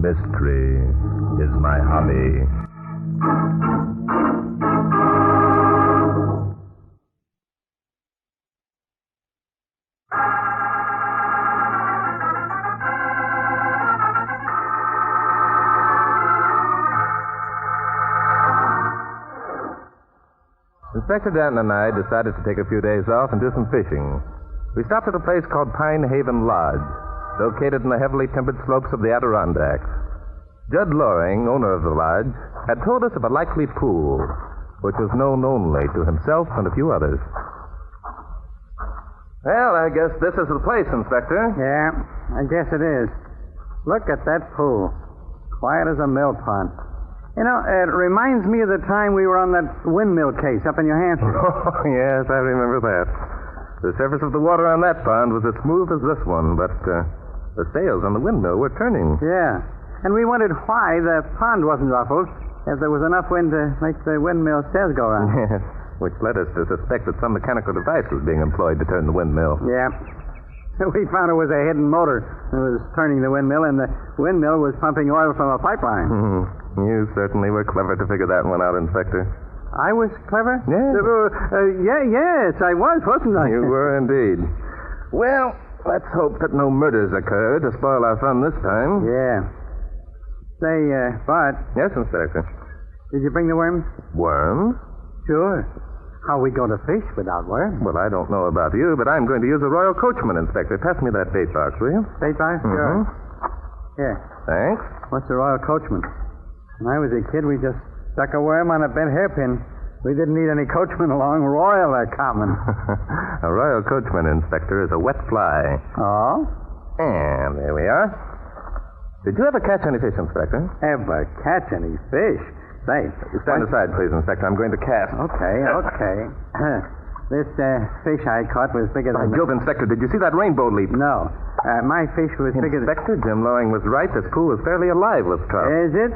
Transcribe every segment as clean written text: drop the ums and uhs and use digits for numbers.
Mystery is my hobby. Inspector Danton and I decided to take a few days off and do some fishing. We stopped at a place called Pine Haven Lodge, located in the heavily timbered slopes of the Adirondacks. Judd Loring, owner of the lodge, had told us of a likely pool, which was known only to himself and a few others. Well, I guess this is the place, Inspector. Yeah, I guess it is. Look at that pool. Quiet as a mill pond. You know, it reminds me of the time we were on that windmill case up in New Hampshire. Oh, yes, I remember that. The surface of the water on that pond was as smooth as this one, but the sails on the windmill were turning. Yeah, and we wondered why the pond wasn't ruffled, if there was enough wind to make the windmill sails go around. Yes, which led us to suspect that some mechanical device was being employed to turn the windmill. Yeah. We found it was a hidden motor that was turning the windmill, and the windmill was pumping oil from a pipeline. Mm-hmm. You certainly were clever to figure that one out, Inspector. I was clever? Yes. Yes, I was, wasn't I? You were indeed. Well, let's hope that no murders occur to spoil our fun this time. Yeah. Say, Bart. Yes, Inspector. Did you bring the worms? Worms? Sure. How are we going to fish without worms? Well, I don't know about you, but I'm going to use a Royal Coachman, Inspector. Pass me that bait box, will you? Bait box? Mm-hmm. Sure. Here. Thanks. What's a Royal Coachman? When I was a kid, we just stuck a worm on a bent hairpin. We didn't need any coachmen along. Royal are common. A Royal Coachman, Inspector, is a wet fly. Oh? And there we are. Did you ever catch any fish, Inspector? Ever catch any fish? Say. Stand aside, please, Inspector. I'm going to cast. Okay. This fish I caught was bigger than... By Jove, Inspector, did you see that rainbow leap? No. My fish was bigger than... Inspector, Jim Loring was right. This pool is fairly alive with trout. Is it?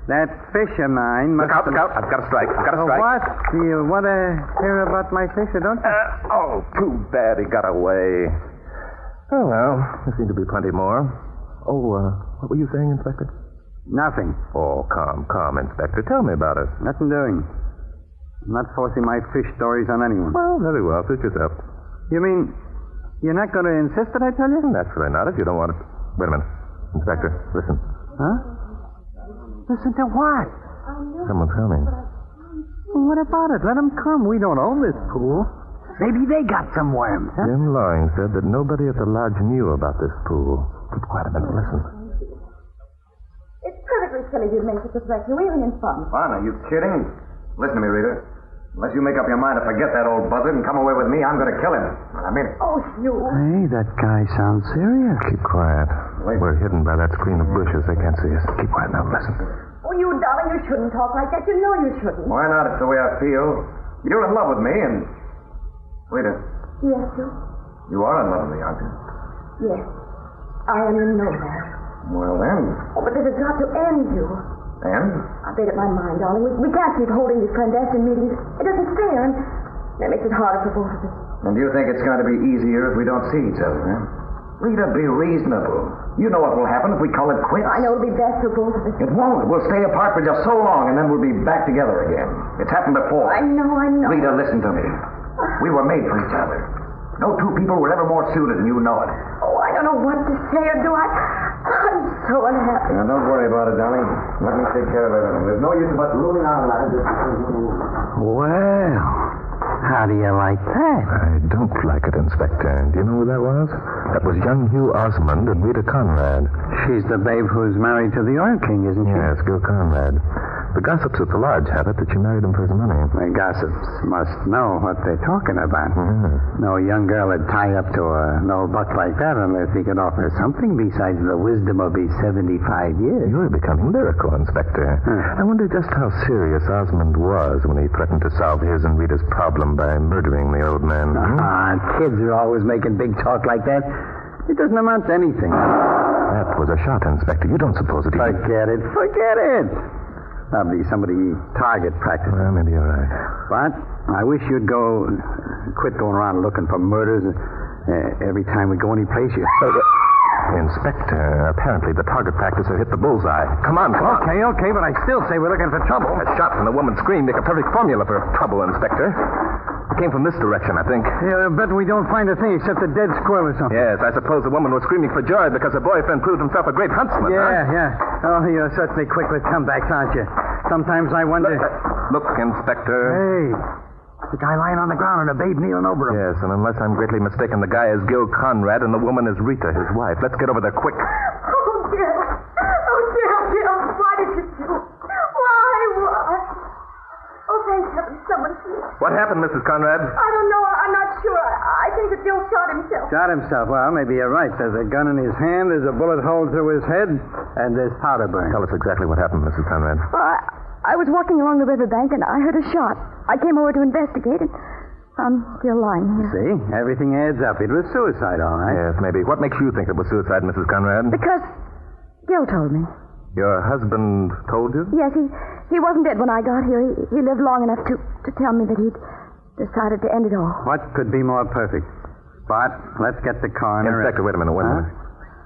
That fish of mine must... Look out. I've got a strike. What? Do you want to hear about my fish or don't you? Too bad he got away. Oh, well, there seem to be plenty more. What were you saying, Inspector? Nothing. Oh, calm, Inspector. Tell me about it. Nothing doing. I'm not forcing my fish stories on anyone. Well, very well. Suit yourself. You mean you're not going to insist that I tell you? Naturally not, if you don't want it. Wait a minute. Inspector, listen. Huh? Listen to what? Someone's coming. Well, what about it? Let them come. We don't own this pool. Maybe they got some worms, huh? Jim Loring said that nobody at the lodge knew about this pool. Keep quiet a minute. Listen. It's perfectly silly to make such a threat. You're even in fun. Fun? Are you kidding? Listen to me, Rita. Unless you make up your mind to forget that old buzzard and come away with me, I'm going to kill him. I mean it. Oh, you. Hey, that guy sounds serious. Keep quiet. Wait. We're hidden by that screen of bushes. They can't see us. Keep quiet now. Listen. Oh, you darling, you shouldn't talk like that. You know you shouldn't. Why not? It's the way I feel. You're in love with me, and... Rita, Yes, sir. you are in love with me, aren't you? Yes. I am, you know that. Well, then. Oh, but this has got to end, you. And? I've made up my mind, darling. We can't keep holding these clandestine meetings. It isn't fair, and that makes it harder for both of us. And do you think it's going to be easier if we don't see each other, huh? Rita, be reasonable. You know what will happen if we call it quits. I know it'll be best for both of us. It won't. We'll stay apart for just so long, and then we'll be back together again. It's happened before. I know. Rita, listen to me. We were made for each other. No two people were ever more suited, and you know it. Oh, I don't know what to say or do. I'm so unhappy. Now, don't worry about it, darling. Let me take care of everything. There's no use of us ruining our lives. Well, how do you like that? I don't like it, Inspector. Do you know who that was? That was young Hugh Osmond and Rita Conrad. She's the babe who's married to the Oil King, isn't she? Yes, Gil Conrad. The gossips at the lodge have it that she married him for his money. The gossips must know what they're talking about. Mm-hmm. No young girl would tie up to an old buck like that unless he could offer something besides the wisdom of his 75 years. You're becoming lyrical, Inspector. I wonder just how serious Osmond was when he threatened to solve his and Rita's problem by murdering the old man. Kids are always making big talk like that. It doesn't amount to anything. That was a shot, Inspector. You don't suppose that he... Forget it. Probably somebody target practice. Well, maybe you're right. But I wish you'd quit going around looking for murders every time we go any place. Inspector, apparently the target practice had hit the bullseye. Come on. Okay, but I still say we're looking for trouble. A shot and a woman's scream make a perfect formula for trouble, Inspector. It came from this direction, I think. Yeah, I bet we don't find a thing except a dead squirrel or something. Yes, I suppose the woman was screaming for joy because her boyfriend proved himself a great huntsman, Yeah. Oh, you're certainly quick with comebacks, aren't you? Sometimes I wonder... Look, Inspector. Hey, the guy lying on the ground and a babe kneeling over him. Yes, and unless I'm greatly mistaken, the guy is Gil Conrad and the woman is Rita, his wife. Let's get over there quick. Oh, Gil. Why did you do? Why? Oh, thank heaven, someone's here. What happened, Mrs. Conrad? I don't know. I'm not sure. I think that Gil shot himself. Shot himself? Well, maybe you're right. There's a gun in his hand, there's a bullet hole through his head, and there's powder burn. Tell us exactly what happened, Mrs. Conrad. I was walking along the riverbank, and I heard a shot. I came over to investigate, and I'm still lying here. See? Everything adds up. It was suicide, all right. Yes, maybe. What makes you think it was suicide, Mrs. Conrad? Because Gil told me. Your husband told you? Yes, he wasn't dead when I got here. He lived long enough to tell me that he'd decided to end it all. What could be more perfect? But let's get the coroner... Inspector, wait a minute.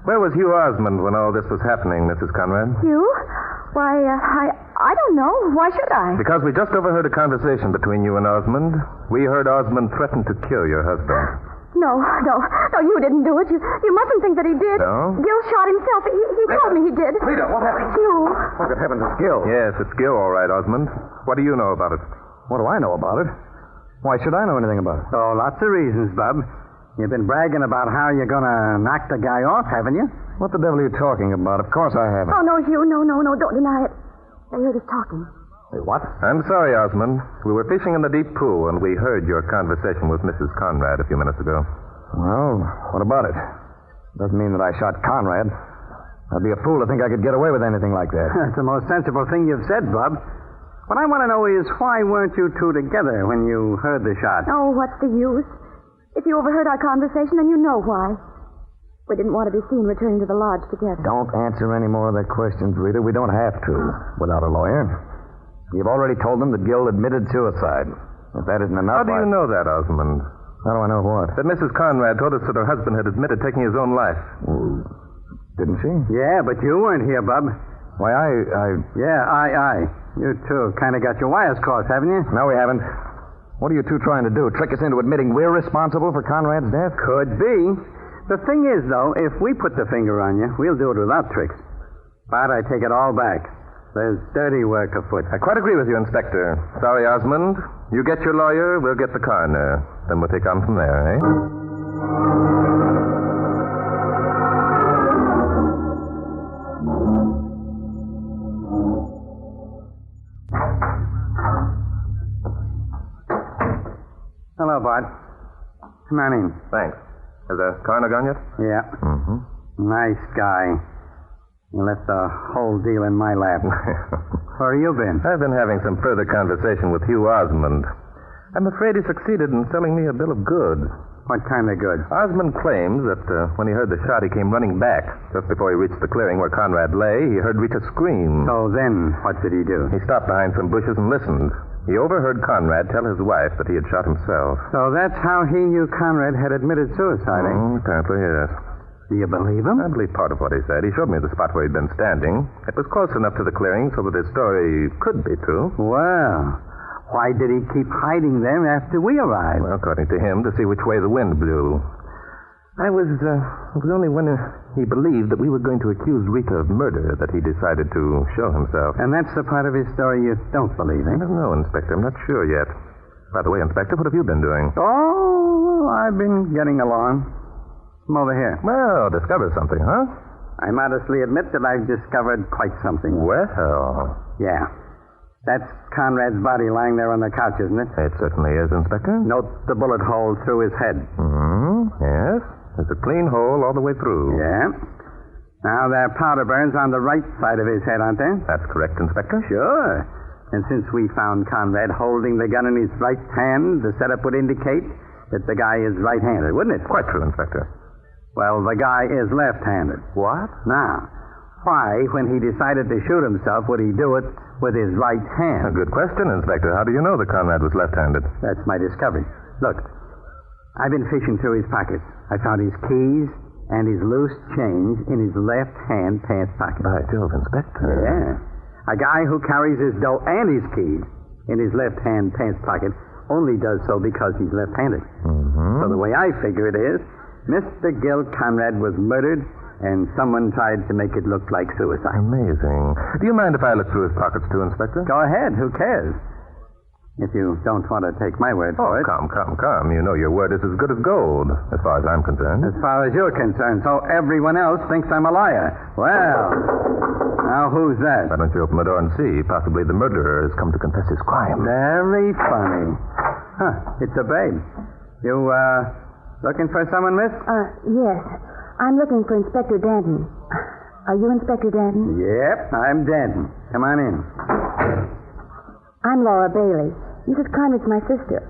Where was Hugh Osmond when all this was happening, Mrs. Conrad? Hugh? Why, I don't know. Why should I? Because we just overheard a conversation between you and Osmond. We heard Osmond threaten to kill your husband. No, you didn't do it. You mustn't think that he did. No? Gil shot himself. He told me he did. Rita, what happened? Hugh. Oh, good heavens, it's Gil. Yes, it's Gil, all right, Osmond. What do you know about it? What do I know about it? Why should I know anything about it? Oh, lots of reasons, Bub. You've been bragging about how you're going to knock the guy off, haven't you? What the devil are you talking about? Of course I haven't. Oh, no, Hugh. No. Don't deny it. They heard us talking. Wait, what? I'm sorry, Osmond. We were fishing in the deep pool, and we heard your conversation with Mrs. Conrad a few minutes ago. Well, what about it? Doesn't mean that I shot Conrad. I'd be a fool to think I could get away with anything like that. That's the most sensible thing you've said, Bub. What I want to know is why weren't you two together when you heard the shot? Oh, what's the use? If you overheard our conversation, then you know why. We didn't want to be seen returning to the lodge together. Don't answer any more of their questions, Rita. We don't have to without a lawyer. You've already told them that Gil admitted suicide. If that isn't enough, How do you know that, Osmond? How do I know what? That Mrs. Conrad told us that her husband had admitted taking his own life. Didn't she? Yeah, but you weren't here, Bub. Why, I. You two kind of got your wires crossed, haven't you? No, we haven't. What are you two trying to do? Trick us into admitting we're responsible for Conrad's death? Could be. The thing is, though, if we put the finger on you, we'll do it without tricks. But I take it all back. There's dirty work afoot. I quite agree with you, Inspector. Sorry, Osmond. You get your lawyer, we'll get the coroner. Then we'll take on from there, eh? Hello, Bart. Come on in. Thanks. Has the coroner gone yet? Yeah. Mm-hmm. Nice guy. You left the whole deal in my lap. Where have you been? I've been having some further conversation with Hugh Osmond. I'm afraid he succeeded in selling me a bill of goods. What kind of goods? Osmond claims that when he heard the shot, he came running back. Just before he reached the clearing where Conrad lay, he heard Rita scream. So then, what did he do? He stopped behind some bushes and listened. He overheard Conrad tell his wife that he had shot himself. So that's how he knew Conrad had admitted suicide, eh? Apparently, yes. Do you believe him? I believe part of what he said. He showed me the spot where he'd been standing. It was close enough to the clearing so that his story could be true. Well, why did he keep hiding them after we arrived? Well, according to him, to see which way the wind blew. It was only when he believed that we were going to accuse Rita of murder that he decided to show himself. And that's the part of his story you don't believe, eh? I don't know, Inspector. I'm not sure yet. By the way, Inspector, what have you been doing? Oh, I've been getting along. Come over here. Well, discovered something, huh? I modestly admit that I've discovered quite something. Well. Yeah. That's Conrad's body lying there on the couch, isn't it? It certainly is, Inspector. Note the bullet hole through his head. Yes. There's a clean hole all the way through. Yeah. Now, there are powder burns on the right side of his head, aren't there? That's correct, Inspector. Sure. And since we found Conrad holding the gun in his right hand, the setup would indicate that the guy is right-handed, wouldn't it? Quite true, Inspector. Well, the guy is left-handed. What? Now, why, when he decided to shoot himself, would he do it with his right hand? A good question, Inspector. How do you know that Conrad was left-handed? That's my discovery. Look, I've been fishing through his pockets. I found his keys, and his loose change in his left-hand pants pocket. By Jove, Inspector. Yeah. A guy who carries his dough and his keys in his left-hand pants pocket only does so because he's left-handed. Mm-hmm. So the way I figure it is, Mr. Gil Conrad was murdered, and someone tried to make it look like suicide. Amazing. Do you mind if I look through his pockets, too, Inspector? Go ahead. Who cares? If you don't want to take my word for it. Come. You know your word is as good as gold, as far as I'm concerned. As far as you're concerned. So everyone else thinks I'm a liar. Well, now who's that? Why don't you open the door and see? Possibly the murderer has come to confess his crime. Very funny. Huh, it's a babe. You, looking for someone, miss? Yes. I'm looking for Inspector Danton. Are you Inspector Danton? Yep, I'm Danton. Come on in. I'm Laura Bailey. Mrs. Conrad's my sister.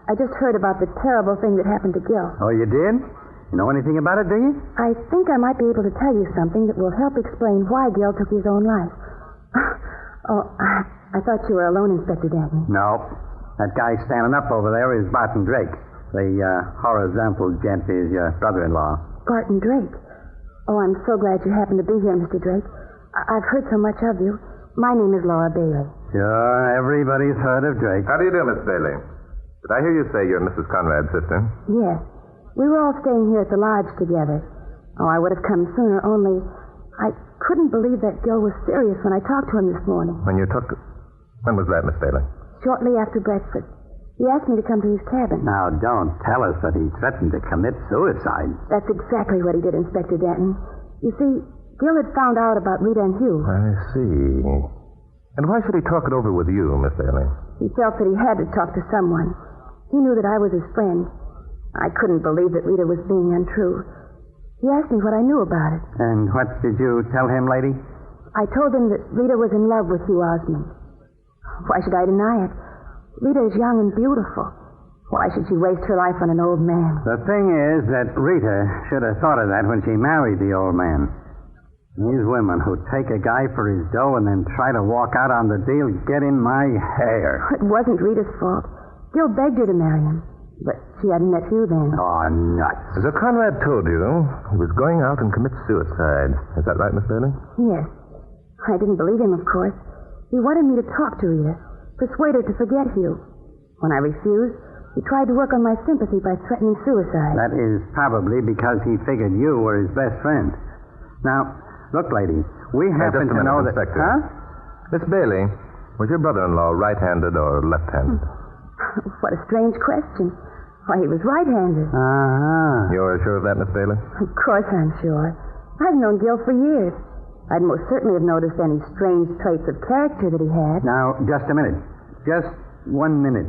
I just heard about the terrible thing that happened to Gil. Oh, you did? You know anything about it, do you? I think I might be able to tell you something that will help explain why Gil took his own life. I thought you were alone, Inspector Danton. No. That guy standing up over there is Barton Drake. The horizontal gent is your brother-in-law. Barton Drake? Oh, I'm so glad you happened to be here, Mr. Drake. I've heard so much of you. My name is Laura Bailey. Sure, everybody's heard of Drake. How do you do, Miss Bailey? Did I hear you say you're Mrs. Conrad's sister? Yes. We were all staying here at the lodge together. Oh, I would have come sooner, only I couldn't believe that Gil was serious when I talked to him this morning. When was that, Miss Bailey? Shortly after breakfast. He asked me to come to his cabin. Now, don't tell us that he threatened to commit suicide. That's exactly what he did, Inspector Danton. You see, Gil had found out about Rita and Hugh. I see. And why should he talk it over with you, Miss Bailey? He felt that he had to talk to someone. He knew that I was his friend. I couldn't believe that Rita was being untrue. He asked me what I knew about it. And what did you tell him, lady? I told him that Rita was in love with Hugh Osmond. Why should I deny it? Rita is young and beautiful. Why should she waste her life on an old man? The thing is that Rita should have thought of that when she married the old man. These women who take a guy for his dough and then try to walk out on the deal get in my hair. It wasn't Rita's fault. Gil begged her to marry him, but she hadn't met Hugh then. Oh, nuts. So Conrad told you he was going out and commit suicide. Is that right, Miss Bailey? Yes. I didn't believe him, of course. He wanted me to talk to Rita, persuade her to forget Hugh. When I refused, he tried to work on my sympathy by threatening suicide. That is probably because he figured you were his best friend. Now, look, lady, we happen to know that... Inspector. Huh? Miss Bailey, was your brother-in-law right-handed or left-handed? What a strange question. Why, he was right-handed. Uh-huh. You're sure of that, Miss Bailey? Of course I'm sure. I've known Gil for years. I'd most certainly have noticed any strange traits of character that he had. Now, just a minute. Just 1 minute.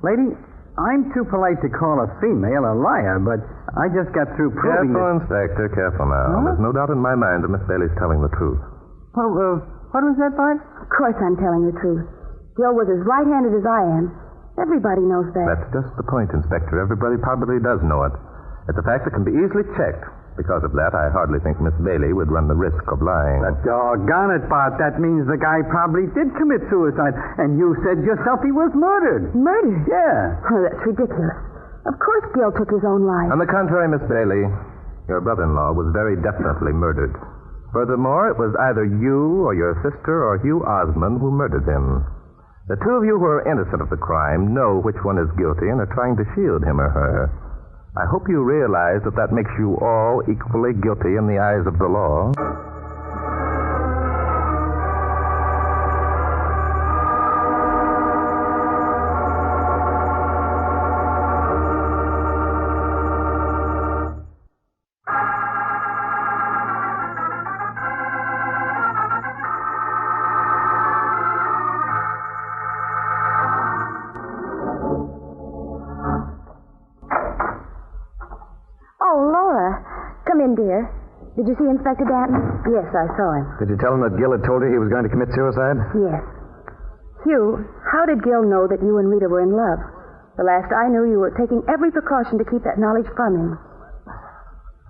Lady, I'm too polite to call a female a liar, but I just got through proving Careful, Inspector, careful now. Huh? There's no doubt in my mind that Miss Bailey's telling the truth. Well, what was that, Bart? Of course I'm telling the truth. Gil was as right-handed as I am. Everybody knows that. That's just the point, Inspector. Everybody probably does know it. It's a fact that can be easily checked. Because of that, I hardly think Miss Bailey would run the risk of lying. But doggone it, Bart. That means the guy probably did commit suicide. And you said yourself he was murdered. Murdered? Yeah. Oh, that's ridiculous. Of course Gil took his own life. On the contrary, Miss Bailey, your brother-in-law was very definitely murdered. Furthermore, it was either you or your sister or Hugh Osmond who murdered him. The two of you who are innocent of the crime know which one is guilty and are trying to shield him or her. I hope you realize that that makes you all equally guilty in the eyes of the law. Come in, dear. Did you see Inspector Danton? Yes, I saw him. Did you tell him that Gil had told you he was going to commit suicide? Yes. Hugh, how did Gil know that you and Rita were in love? The last I knew, you were taking every precaution to keep that knowledge from him.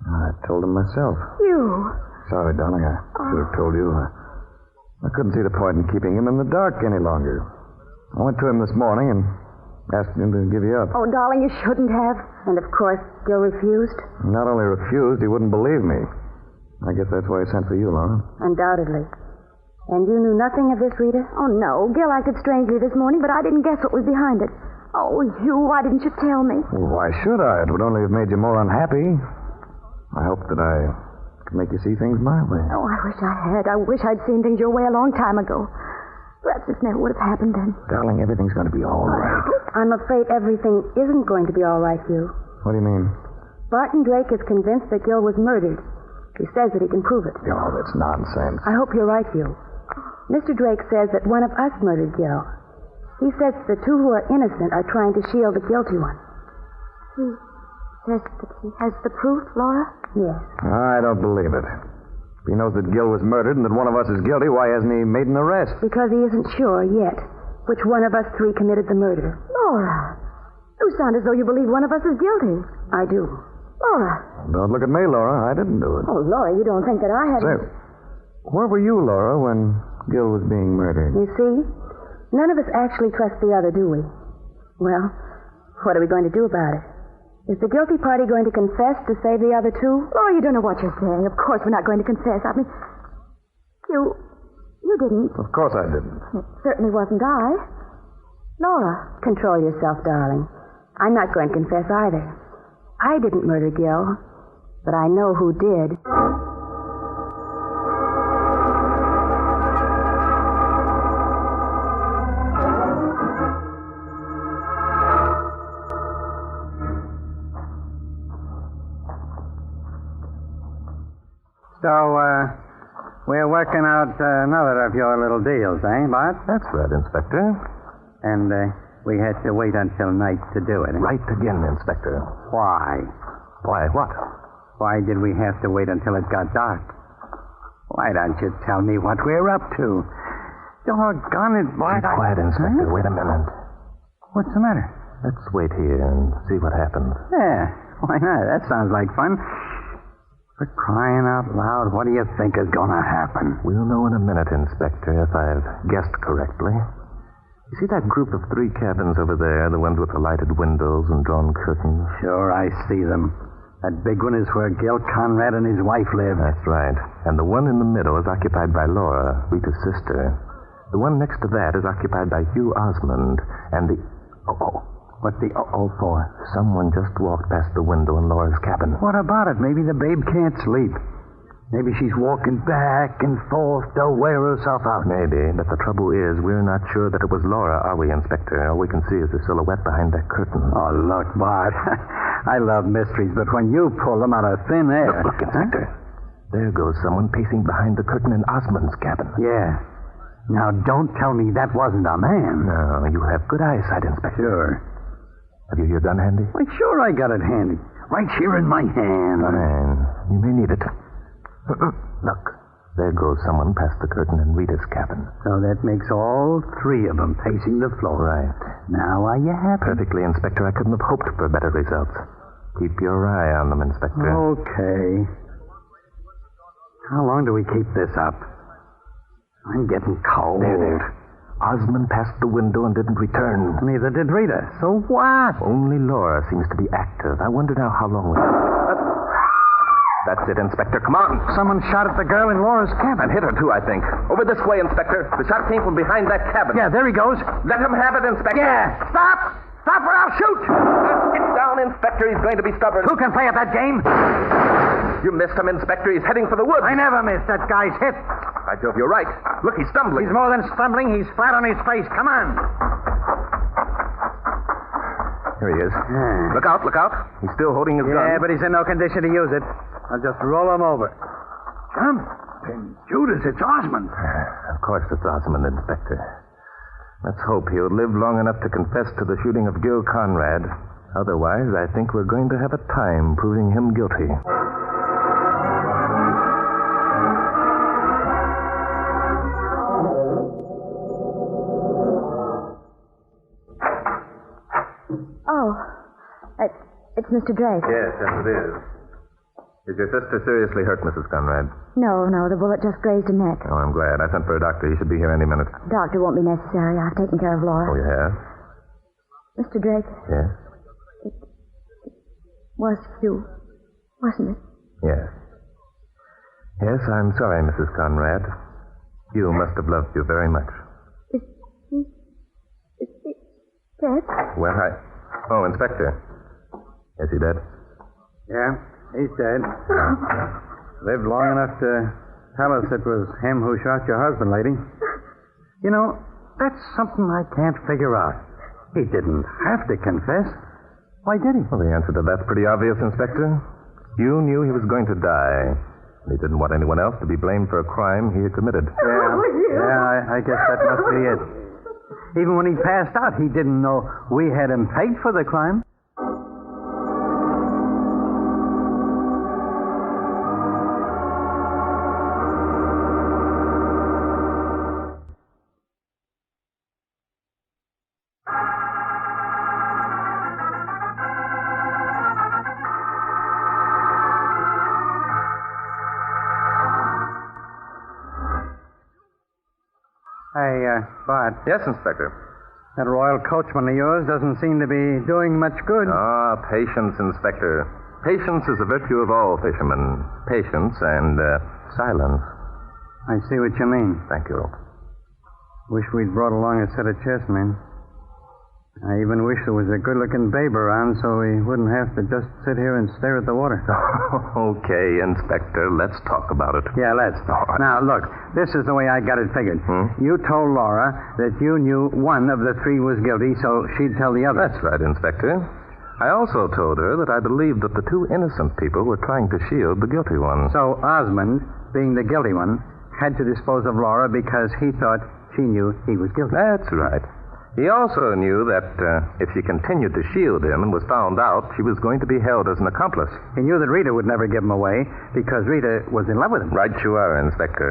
I told him myself. You? Sorry, darling. I should have told you. I couldn't see the point in keeping him in the dark any longer. I went to him this morning, and Asked him to give you up. Oh, darling, you shouldn't have. And, of course, Gil refused? Not only refused, he wouldn't believe me. I guess that's why he sent for you, Laura. Undoubtedly. And you knew nothing of this, Rita? Oh, no. Gil acted strangely this morning, but I didn't guess what was behind it. Oh, why didn't you tell me? Well, why should I? It would only have made you more unhappy. I hope that I could make you see things my way. Oh, I wish I had. I wish I'd seen things your way a long time ago. Perhaps this never would have happened then. Darling, everything's going to be all right. I'm afraid everything isn't going to be all right, Hugh. What do you mean? Barton Drake is convinced that Gil was murdered. He says that he can prove it. Oh, that's nonsense. I hope you're right, Hugh. Mr. Drake says that one of us murdered Gil. He says the two who are innocent are trying to shield the guilty one. He says that he has the proof, Laura? Yes. I don't believe it. If he knows that Gil was murdered and that one of us is guilty, why hasn't he made an arrest? Because he isn't sure yet which one of us three committed the murder. Laura, you sound as though you believe one of us is guilty. I do. Laura. Don't look at me, Laura. I didn't do it. Oh, Laura, you don't think that I had... Say, where were you, Laura, when Gil was being murdered? You see, none of us actually trust the other, do we? Well, what are we going to do about it? Is the guilty party going to confess to save the other two? Laura, you don't know what you're saying. Of course we're not going to confess. I mean, you didn't. Of course I didn't. It certainly wasn't I. Laura, control yourself, darling. I'm not going to confess either. I didn't murder Gil, but I know who did. So, we're working out another of your little deals, eh, Bart? That's right, Inspector. And we had to wait until night to do it. Eh? Right again, Inspector. Why? Why, what? Why did we have to wait until it got dark? Why don't you tell me what we're up to? Doggone it, Bart. Be quiet, Inspector. Wait a minute. What's the matter? Let's wait here and see what happens. Yeah, why not? That sounds like fun. For crying out loud, what do you think is going to happen? We'll know in a minute, Inspector, if I've guessed correctly. You see that group of 3 cabins over there, the ones with the lighted windows and drawn curtains? Sure, I see them. That big one is where Gil Conrad and his wife live. That's right. And the one in the middle is occupied by Laura, Rita's sister. The one next to that is occupied by Hugh Osmond. And the... Oh. What's the uh-oh for? Someone just walked past the window in Laura's cabin. What about it? Maybe the babe can't sleep. Maybe she's walking back and forth to wear herself out. Maybe, but the trouble is we're not sure that it was Laura, are we, Inspector? All we can see is the silhouette behind that curtain. Oh, look, Bart. I love mysteries, but when you pull them out of thin air... Look, Inspector. Huh? There goes someone pacing behind the curtain in Osmond's cabin. Yeah. Now, don't tell me that wasn't a man. No, you have good eyesight, Inspector. Sure. Have you your gun handy? Why, sure I got it handy. Right here in my hand. Fine. You may need it. Look, there goes someone past the curtain in Rita's cabin. So that makes all 3 of them pacing the floor. Right. Now, are you happy? Perfectly, Inspector. I couldn't have hoped for better results. Keep your eye on them, Inspector. Okay. How long do we keep this up? I'm getting cold. There. Osmond passed the window and didn't return. Neither did Rita. So what? Only Laura seems to be active. I wonder now how long we... That's it, Inspector. Come on. Someone shot at the girl in Laura's cabin. And hit her, too, I think. Over this way, Inspector. The shot came from behind that cabin. Yeah, there he goes. Let him have it, Inspector. Yeah. Stop! Stop or I'll shoot! Get down, Inspector. He's going to be stubborn. Who can play at that game? You missed him, Inspector. He's heading for the woods. I never miss. That guy's hit. By Jove, you're right. Look, he's stumbling. He's more than stumbling. He's flat on his face. Come on. Here he is. Look out. He's still holding his gun. Yeah, but he's in no condition to use it. I'll just roll him over. Jump. Judas, it's Osmond. Of course it's Osmond, Inspector. Let's hope he'll live long enough to confess to the shooting of Gil Conrad. Otherwise, I think we're going to have a time proving him guilty. Oh, it's Mr. Drake. Yes, it is. Is your sister seriously hurt, Mrs. Conrad? No, the bullet just grazed her neck. Oh, I'm glad. I sent for a doctor. He should be here any minute. Doctor won't be necessary. I've taken care of Laura. Oh, you have? Mr. Drake, Yes? it was you, wasn't it? Yes. Yes, I'm sorry, Mrs. Conrad. You must have loved you very much. Is he dead? Well, Oh, Inspector. Is he dead? Yeah, he's dead. Lived long enough to tell us it was him who shot your husband, lady. You know, that's something I can't figure out. He didn't have to confess. Why did he? Well, the answer to that's pretty obvious, Inspector. You knew he was going to die. And he didn't want anyone else to be blamed for a crime he had committed. Yeah, I guess that must be it. Even when he passed out, he didn't know we had him pegged for the crime. Hey, Bart. Yes, Inspector. That royal coachman of yours doesn't seem to be doing much good. Ah, patience, Inspector. Patience is a virtue of all fishermen. Patience and silence. I see what you mean. Thank you. Wish we'd brought along a set of chessmen. I even wish there was a good-looking babe around so we wouldn't have to just sit here and stare at the water. Okay, Inspector, let's talk about it. Yeah, let's. All right. Now, look, this is the way I got it figured. You told Laura that you knew one of the three was guilty, so she'd tell the other. That's right, Inspector. I also told her that I believed that the two innocent people were trying to shield the guilty one. So Osmond, being the guilty one, had to dispose of Laura because he thought she knew he was guilty. That's right. He also knew that if she continued to shield him and was found out, she was going to be held as an accomplice. He knew that Rita would never give him away because Rita was in love with him. Right you are, Inspector.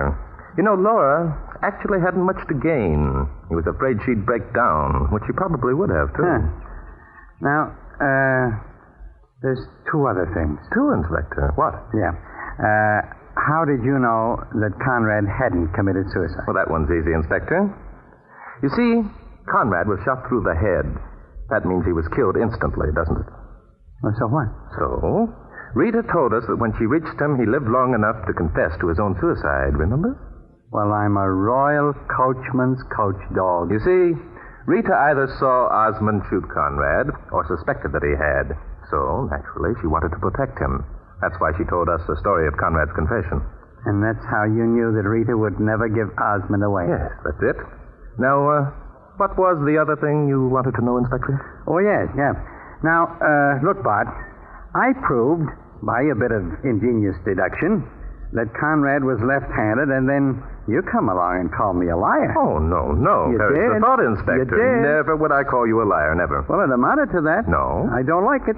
You know, Laura actually hadn't much to gain. He was afraid she'd break down, which she probably would have, too. Huh. Now, there's two other things. Two, Inspector? What? Yeah. How did you know that Conrad hadn't committed suicide? Well, that one's easy, Inspector. You see, Conrad was shot through the head. That means he was killed instantly, doesn't it? Well, so what? So, Rita told us that when she reached him, he lived long enough to confess to his own suicide, remember? Well, I'm a royal coachman's coach dog. You see, Rita either saw Osmond shoot Conrad or suspected that he had. So, naturally, she wanted to protect him. That's why she told us the story of Conrad's confession. And that's how you knew that Rita would never give Osmond away? Yes, that's it. Now, what was the other thing you wanted to know, Inspector? Oh, yes, yeah. Now, look, Bart, I proved, by a bit of ingenious deduction, that Conrad was left-handed, and then you come along and call me a liar. Oh, no. You Perish did. the thought, Inspector. You did. Never would I call you a liar, never. Well, it amounted to that. No. I don't like it.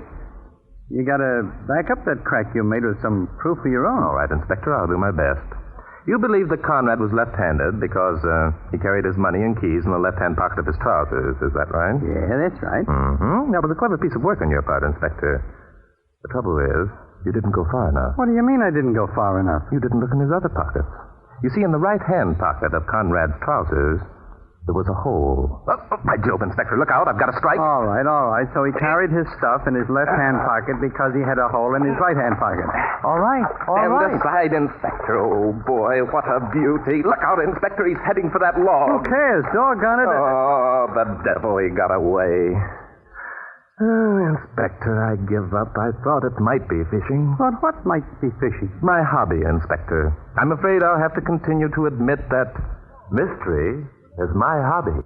You gotta back up that crack you made with some proof of your own. All right, Inspector, I'll do my best. You believe that Conrad was left-handed because he carried his money and keys in the left-hand pocket of his trousers. Is that right? Yeah, that's right. Mm-hmm. That was a clever piece of work on your part, Inspector. The trouble is, you didn't go far enough. What do you mean I didn't go far enough? You didn't look in his other pockets. You see, in the right-hand pocket of Conrad's trousers, there was a hole. Oh, by Jove, Inspector, look out. I've got a strike. All right. So he carried his stuff in his left-hand pocket because he had a hole in his right-hand pocket. All right. Stand aside, Inspector. Oh, boy, what a beauty. Look out, Inspector. He's heading for that log. Who cares? Doggone it. Oh, the devil. He got away. Oh, Inspector, I give up. I thought it might be fishing. But what might be fishing? My hobby, Inspector. I'm afraid I'll have to continue to admit that mystery is my hobby.